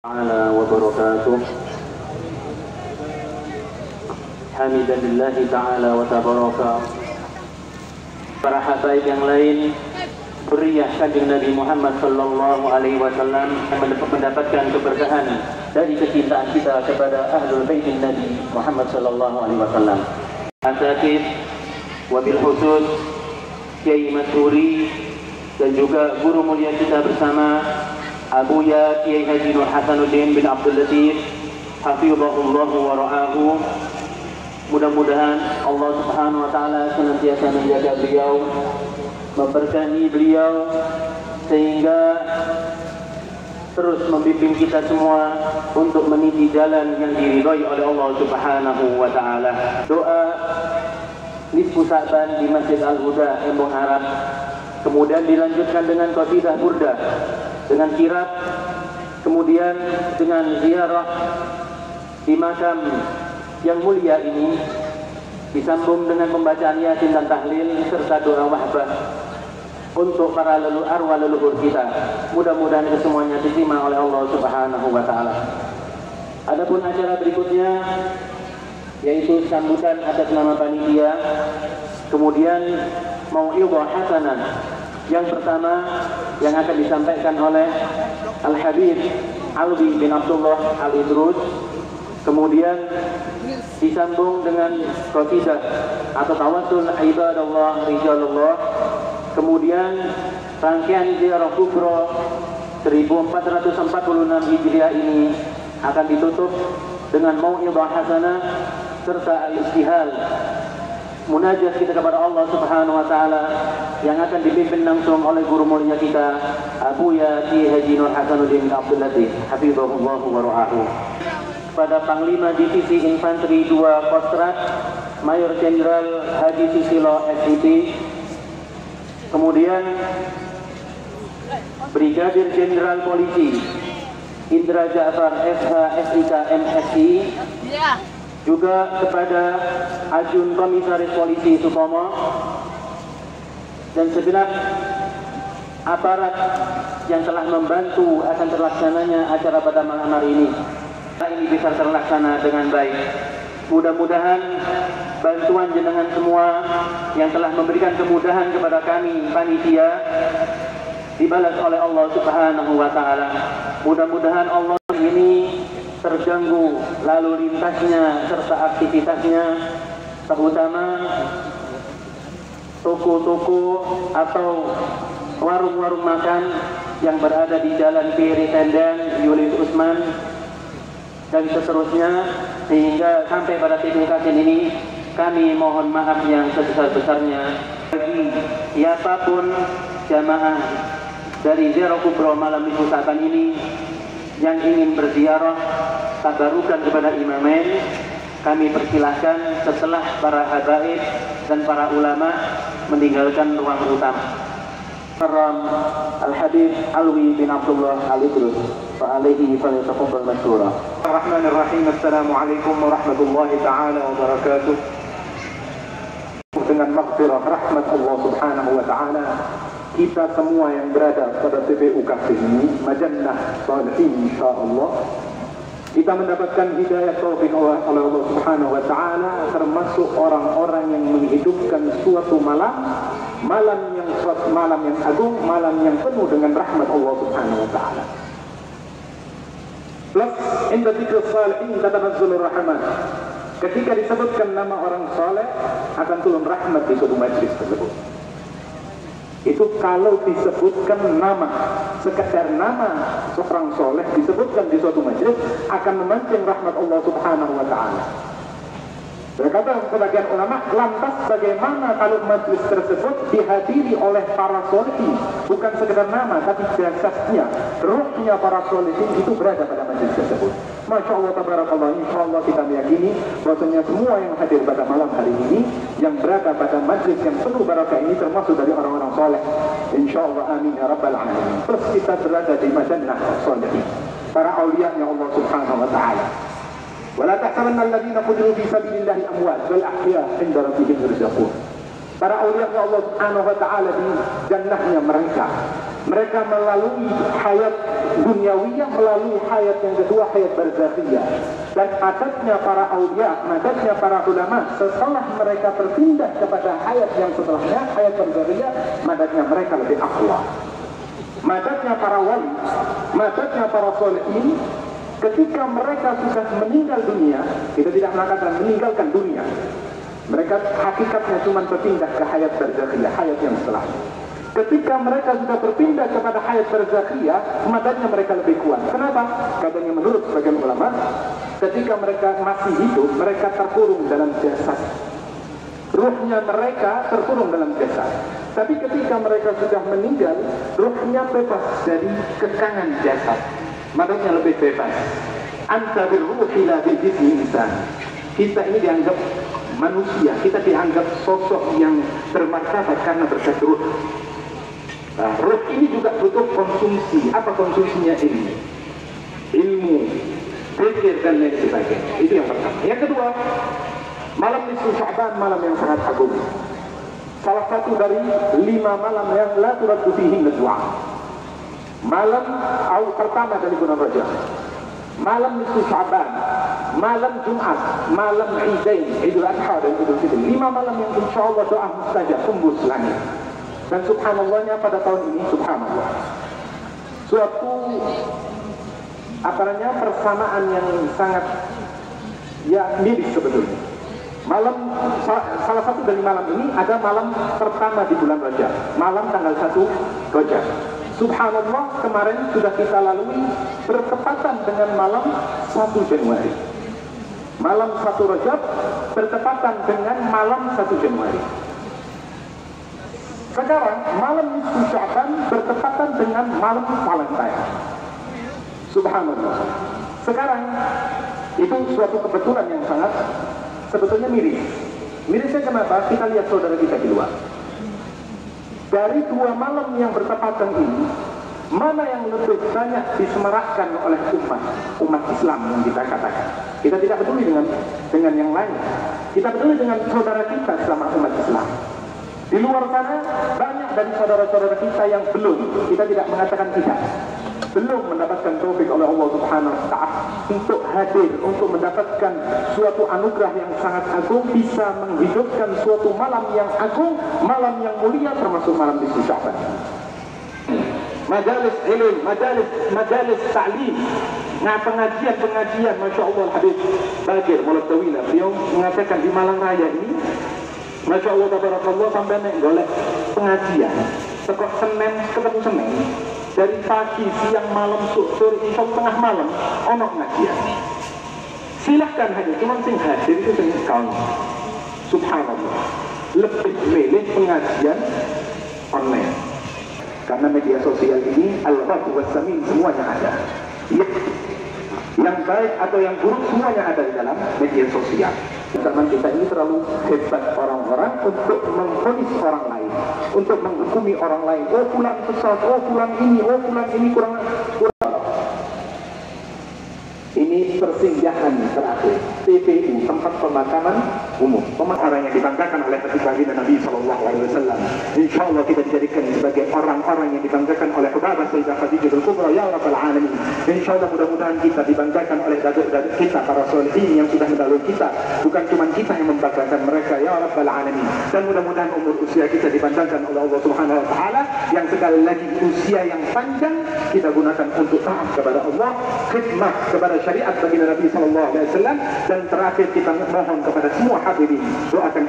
تعالى وبركاته hamidan lillahi ta'ala wa tabaraka. Para habaib yang lain, beriah kanjeng Nabi Muhammad sallallahu alaihi wasallam mendapatkan keberkahan dari kecintaan kita kepada ahlul baitin Nabi Muhammad sallallahu alaihi wasallam. Asatid wabil khusus Kiai Masuri dan juga guru mulia kita bersama Abuya Kiai Haji Nur Hasanuddin bin Abdul Latif hafizahullah wa ra'ahu. Mudah-mudahan Allah Subhanahu wa taala senantiasa menjaga beliau, memberkahi beliau sehingga terus membimbing kita semua untuk meniti jalan yang diridhai oleh Allah Subhanahu wa taala. Doa nisfu Sa'ban di Masjid Al-Huda Embong Arab, kemudian dilanjutkan dengan qasidah burda, dengan kirab, kemudian dengan ziarah di makam yang mulia ini, disambung dengan pembacaan Yasin dan tahlil serta doa wahbah untuk para arwah leluhur kita. Mudah-mudahan kesemuanya diterima oleh Allah Subhanahu wa taala. Adapun acara berikutnya yaitu sambutan atas nama panitia, kemudian mau'izah hasanah. Yang pertama yang akan disampaikan oleh Al-Habib Alwi bin Abdullah Al-Idrus, kemudian disambung dengan qasidah atau tawassul ibadallah rijalullah, kemudian rangkaian ziarah kubra 1446 Hijriah ini akan ditutup dengan mau'izah hasanah serta al-istihal, munajat kita kepada Allah Subhanahu wa taala yang akan dipimpin langsung oleh guru mulia kita Abuya Kiai Haji Nur Hasanuddin bin Abdul Latif hafizahullah wa ra'ahu. Pada Panglima Divisi Infanteri 2 Kostrat Mayor Jenderal Haji Susilo SIP, kemudian Brigadir Jenderal Polisi Indra Ja'far SH SIK MSI, juga kepada Ajun Komisaris Polisi Supomo dan segenap aparat yang telah membantu akan terlaksananya acara pada malam hari ini. Ini bisa terlaksana dengan baik. Mudah-mudahan bantuan jenengan semua yang telah memberikan kemudahan kepada kami panitia dibalas oleh Allah Subhanahu wa taala. Mudah-mudahan Allah ini terganggu lalu lintasnya serta aktivitasnya, terutama toko-toko atau warung-warung makan yang berada di Jalan Piri Tenden, Yulis Usman dan seterusnya, sehingga sampai pada titik ini kami mohon maaf yang sebesar-besarnya bagi siapapun jamaah dari ziarah kubra malam Nisfu Sa'ban ini yang ingin berziarah tabarukan kepada Imamain. Kami persilahkan setelah para habaib dan para ulama meninggalkan ruang utama. Al-Habib Alwi bin Abdullah Al-Idrus wa alaihi falyatafaddal mashkura. Bismillahirrahmanirrahim. Assalamualaikum warahmatullahi taala wabarakatuh. Dengan maghfirah rahmat Allah Subhanahu wa taala, kita semua yang berada pada TPU Kasih ini, Majannah Salihin insyaallah, kita mendapatkan hidayah taufik oleh Allah Subhanahu wa taala, termasuk orang-orang yang menghidupkan suatu malam yang agung, malam yang penuh dengan rahmat Allah Subhanahu wa taala. Plus inda dzikr salihin tatanazzalur rahmat. Ketika disebutkan nama orang saleh akan turun rahmat di suatu majlis tersebut. Itu kalau disebutkan nama, sekedar nama seorang soleh disebutkan di suatu majlis akan memancing rahmat Allah Subhanahu wa taala. Berkata sebagian ulama, lantas bagaimana kalau majlis tersebut dihadiri oleh para solihin, bukan sekedar nama tapi jasadnya, ruhnya para solihin itu berada pada majlis tersebut. Masya Allah tabarakallah, insya Allah kita meyakini bahwasanya semua yang hadir pada malam hari ini, yang berada pada majlis yang penuh barakah ini termasuk dari orang-orang soleh. Insya Allah amin ya rabbal alamin. Terus kita berada di Majannah Shalihin, para awliya Allah Subhanahu wa taala. Wala tahsabanna alladziina qutilu fi sabilillahi amwaat bal ahyaa 'inda rabbihim yurzaqun. Para awliya Allah Subhanahu wa taala di jannahnya mereka Mereka melalui hayat duniawiyah, melalui hayat yang kedua, hayat barzakhiyah. Dan adatnya para aulia, adatnya para ulama, setelah mereka berpindah kepada hayat yang setelahnya, hayat barzakhiyah, madatnya mereka lebih aqwa. Madatnya para wali, madatnya para sholihin, ketika mereka sudah meninggal dunia, kita tidak mengatakan meninggalkan dunia, mereka hakikatnya cuma berpindah ke hayat barzakhiyah, hayat yang setelahnya. Ketika mereka sudah berpindah kepada hayat barzakhiyah, madatnya mereka lebih kuat. Kenapa? Katanya menurut sebagian ulama, ketika mereka masih hidup, mereka terkurung dalam jasad. Ruhnya mereka terkurung dalam jasad. Tapi ketika mereka sudah meninggal, ruhnya bebas dari kekangan jasad. Madatnya lebih bebas. Anta birruhi la bijismi insan. Kita ini dianggap manusia, kita dianggap sosok yang bermartabat karena berkat ruh. Nah, ruh ini juga butuh konsumsi. Apa konsumsinya ini? Ilmu, pikir dan lain sebagainya. Itu yang pertama. Yang kedua, malam nisfu Sya'ban, malam yang sangat agung. Salah satu dari 5 malam yang la turaddu fihi du'a. Malam pertama dari bulan Rajab. Malam nisfu Sya'ban, malam Jumat, malam Idain, Idul Adha dan Idul Fitri. 5 malam yang insyaallah doa mustajab, tembus langit. Dan subhanallahnya pada tahun ini, subhanallah, suatu persamaan yang sangat miris sebetulnya. Malam, salah satu dari malam ini ada malam pertama di bulan Rajab, malam tanggal 1 Rajab. Subhanallah, kemarin sudah kita lalui bertepatan dengan malam 1 Januari. Malam 1 Rajab bertepatan dengan malam 1 Januari. Sekarang malam nisfu Sya'ban bertepatan dengan malam Valentine. Subhanallah. Sekarang itu suatu kebetulan yang sangat sebetulnya miris. Mirisnya kenapa? Kita lihat saudara kita di luar. Dari 2 malam yang bertepatan ini, mana yang lebih banyak disemarakkan oleh umat Islam yang kita katakan? Kita tidak peduli dengan yang lain. Kita peduli dengan saudara kita selama umat Islam. Di luar sana banyak dari saudara-saudara kita yang belum, kita tidak mengatakan tidak, belum mendapatkan taufik oleh Allah Subhanahu wa Ta'ala untuk hadir, untuk mendapatkan suatu anugerah yang sangat agung, bisa menghidupkan suatu malam yang agung, malam yang mulia, termasuk malam nisfu Sya'ban. Majalis ilmu, majalis ta'lim, pengajian, Masya Allah, Habib Bagir Mulatawilah, beliau mengatakan di Malang Raya ini, Masya Allah, tabarakallah, sampai nek golek pengajian tekok Senin ketemu Senin, dari pagi, siang, malam, sore, isya, tengah malam ono pengajian. Silahkan hadir, cuma sing hadir itu sing kaum. Subhanallah, lebih milih pengajian online karena media sosial ini al-fatu was-samin semuanya ada. Yang baik atau yang buruk semuanya ada di dalam media sosial. Zaman kita ini terlalu hebat orang-orang untuk mengvonis orang lain, untuk menghukumi orang lain. Oh fulan sesat, oh fulan ini kurang. Ini persinggahan terakhir, TPU, tempat pemakaman umum, pemakaman yang dibanggakan oleh baginda Nabi SAW. Insya Allah kita dijadikan sebagai orang-orang yang dibanggakan oleh Khutbah Sayyidah Khadijatul Kubra, ya Rabbal Alamin. Insya Allah mudah-mudahan kita dibanggakan oleh daduk-daduk kita, para solihin yang sudah mendahului kita. Bukan cuma kita yang membanggakan mereka, ya Rabbal Alamin. Dan mudah-mudahan umur usia kita dibanggakan oleh Allah Subhanahu Wa Ta'ala, yang sekali lagi usia yang panjang kita gunakan untuk taat kepada Allah, khidmah kepada syariat baginda Nabi SAW. Dan terakhir kita mohon kepada semua hadirin, doakan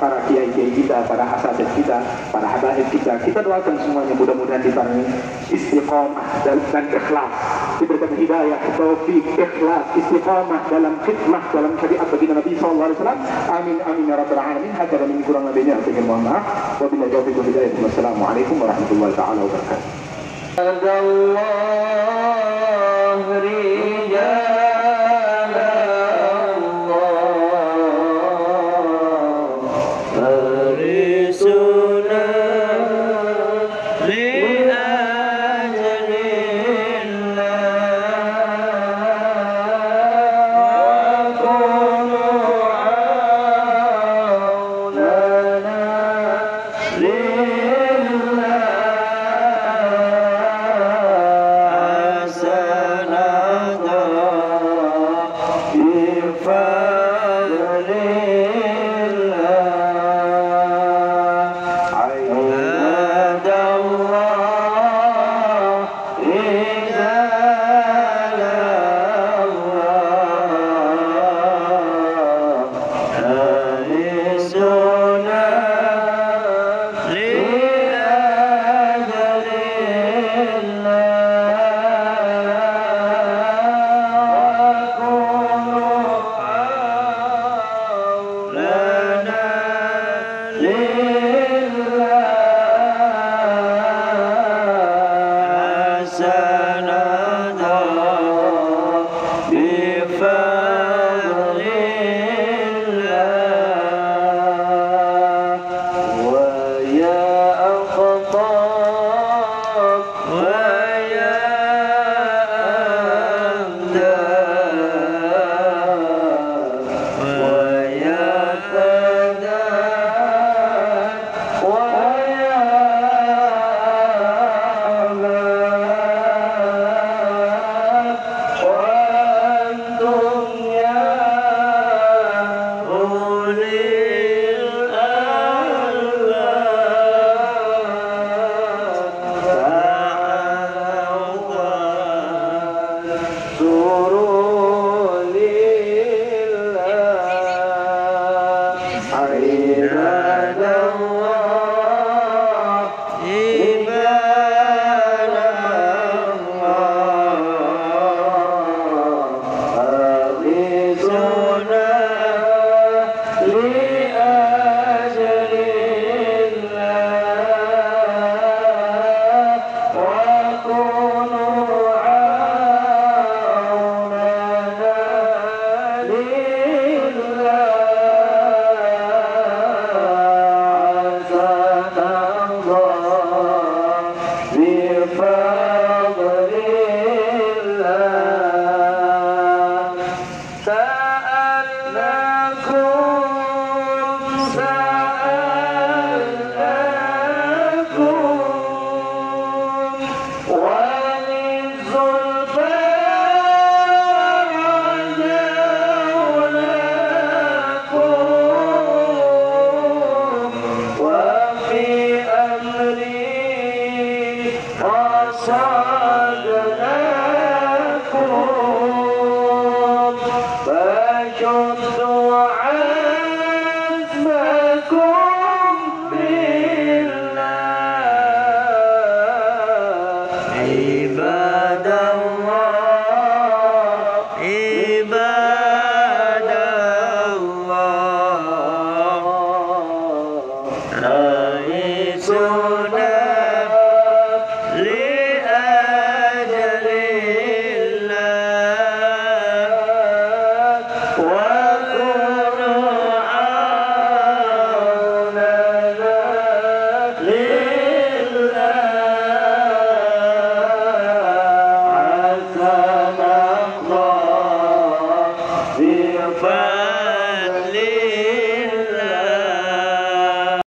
para kiai-kiai kita, para asatidz kita, para habaib kita. Kita doakan semuanya mudah-mudahan diparingi istiqamah dan ikhlas, diberikan hidayah, taufik, ikhlas, istiqamah dalam khidmah dalam syariat baginda Nabi SAW. Amin amin ya rabbal alamin. Hadza min kurang lebihnya saya mohon maaf. Wabillahi taufiq wal hidayah. Wassalamualaikum warahmatullahi taala wabarakatuh. شدوا عزمكم بالله عباد الله عباد الله رئيسنا